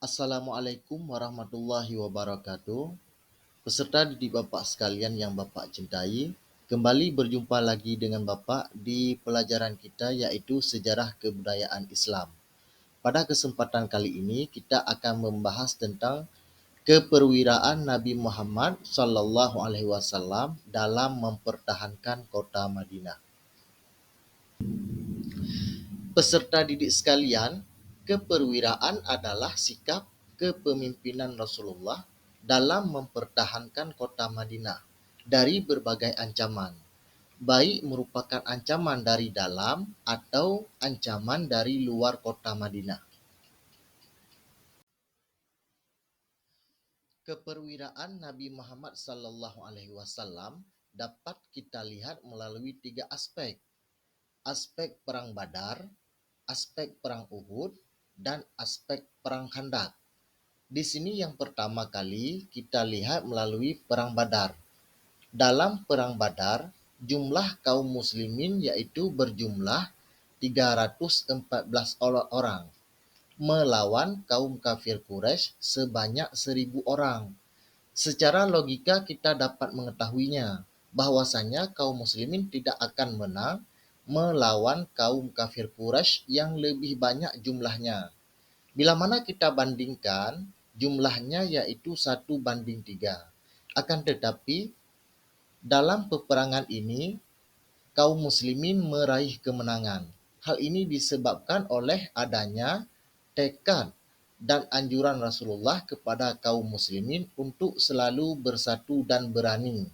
Assalamualaikum warahmatullahi wabarakatuh. Peserta didik Bapak sekalian yang Bapak cintai, kembali berjumpa lagi dengan Bapak di pelajaran kita yaitu Sejarah Kebudayaan Islam. Pada kesempatan kali ini kita akan membahas tentang keperwiraan Nabi Muhammad SAW dalam mempertahankan kota Madinah. Peserta didik sekalian, keperwiraan adalah sikap kepemimpinan Rasulullah dalam mempertahankan kota Madinah dari berbagai ancaman, baik merupakan ancaman dari dalam atau ancaman dari luar kota Madinah. Keperwiraan Nabi Muhammad SAW dapat kita lihat melalui 3 aspek. Aspek Perang Badar, aspek Perang Uhud, dan aspek Perang Khandaq. Di sini yang pertama kali kita lihat melalui Perang Badar. Dalam Perang Badar, jumlah kaum muslimin yaitu berjumlah 314 orang melawan kaum kafir Quraisy sebanyak 1.000 orang. Secara logika kita dapat mengetahuinya bahwasanya kaum muslimin tidak akan menang melawan kaum kafir Quraisy yang lebih banyak jumlahnya. Bila mana kita bandingkan jumlahnya yaitu 1:3. Akan tetapi dalam peperangan ini kaum muslimin meraih kemenangan. Hal ini disebabkan oleh adanya tekad dan anjuran Rasulullah kepada kaum muslimin untuk selalu bersatu dan berani.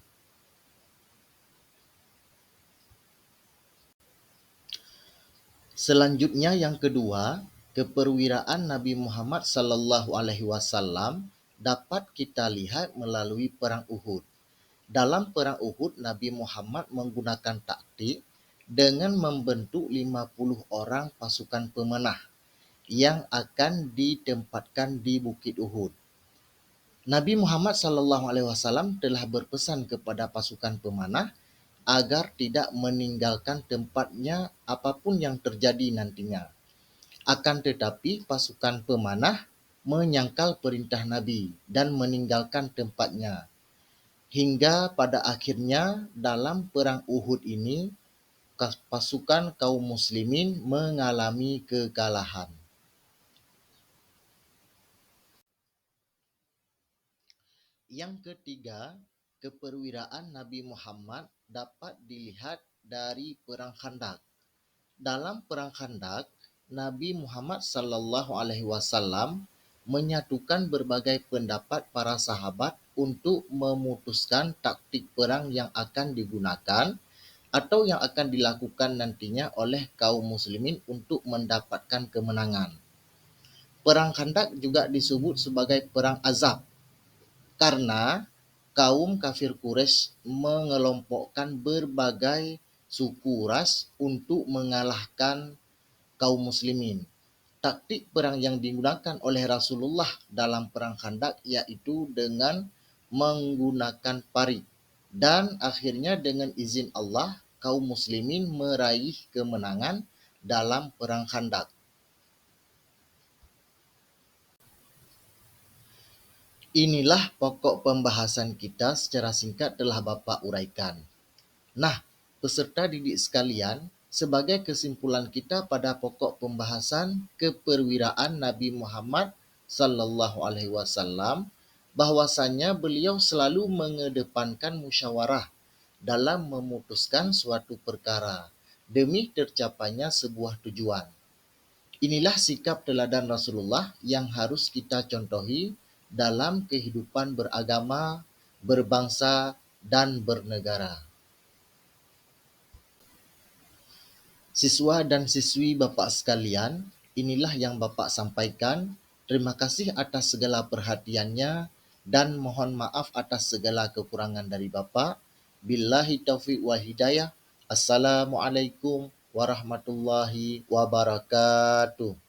Selanjutnya yang kedua, keperwiraan Nabi Muhammad SAW dapat kita lihat melalui Perang Uhud. Dalam Perang Uhud, Nabi Muhammad menggunakan taktik dengan membentuk 50 orang pasukan pemenah yang akan ditempatkan di Bukit Uhud. Nabi Muhammad SAW telah berpesan kepada pasukan pemanah agar tidak meninggalkan tempatnya apapun yang terjadi nantinya. Akan tetapi pasukan pemanah menyangkal perintah Nabi dan meninggalkan tempatnya. Hingga pada akhirnya dalam Perang Uhud ini pasukan kaum muslimin mengalami kekalahan. Yang ketiga, keperwiraan Nabi Muhammad dapat dilihat dari Perang Khandaq. Dalam Perang Khandaq, Nabi Muhammad SAW menyatukan berbagai pendapat para sahabat untuk memutuskan taktik perang yang akan digunakan atau yang akan dilakukan nantinya oleh kaum muslimin untuk mendapatkan kemenangan. Perang Khandaq juga disebut sebagai Perang Azab karena kaum kafir Quraisy mengelompokkan berbagai suku ras untuk mengalahkan kaum muslimin. Taktik perang yang digunakan oleh Rasulullah dalam Perang Khandaq yaitu dengan menggunakan parit. Dan akhirnya dengan izin Allah, kaum muslimin meraih kemenangan dalam Perang Khandaq. Inilah pokok pembahasan kita secara singkat telah Bapak uraikan. Nah, peserta didik sekalian, sebagai kesimpulan kita pada pokok pembahasan keperwiraan Nabi Muhammad SAW, bahwasanya beliau selalu mengedepankan musyawarah dalam memutuskan suatu perkara demi tercapainya sebuah tujuan. Inilah sikap teladan Rasulullah yang harus kita contohi dalam kehidupan beragama, berbangsa, dan bernegara. Siswa dan siswi Bapak sekalian, inilah yang Bapak sampaikan. Terima kasih atas segala perhatiannya dan mohon maaf atas segala kekurangan dari Bapak. Billahi taufiq wa hidayah. Assalamualaikum warahmatullahi wabarakatuh.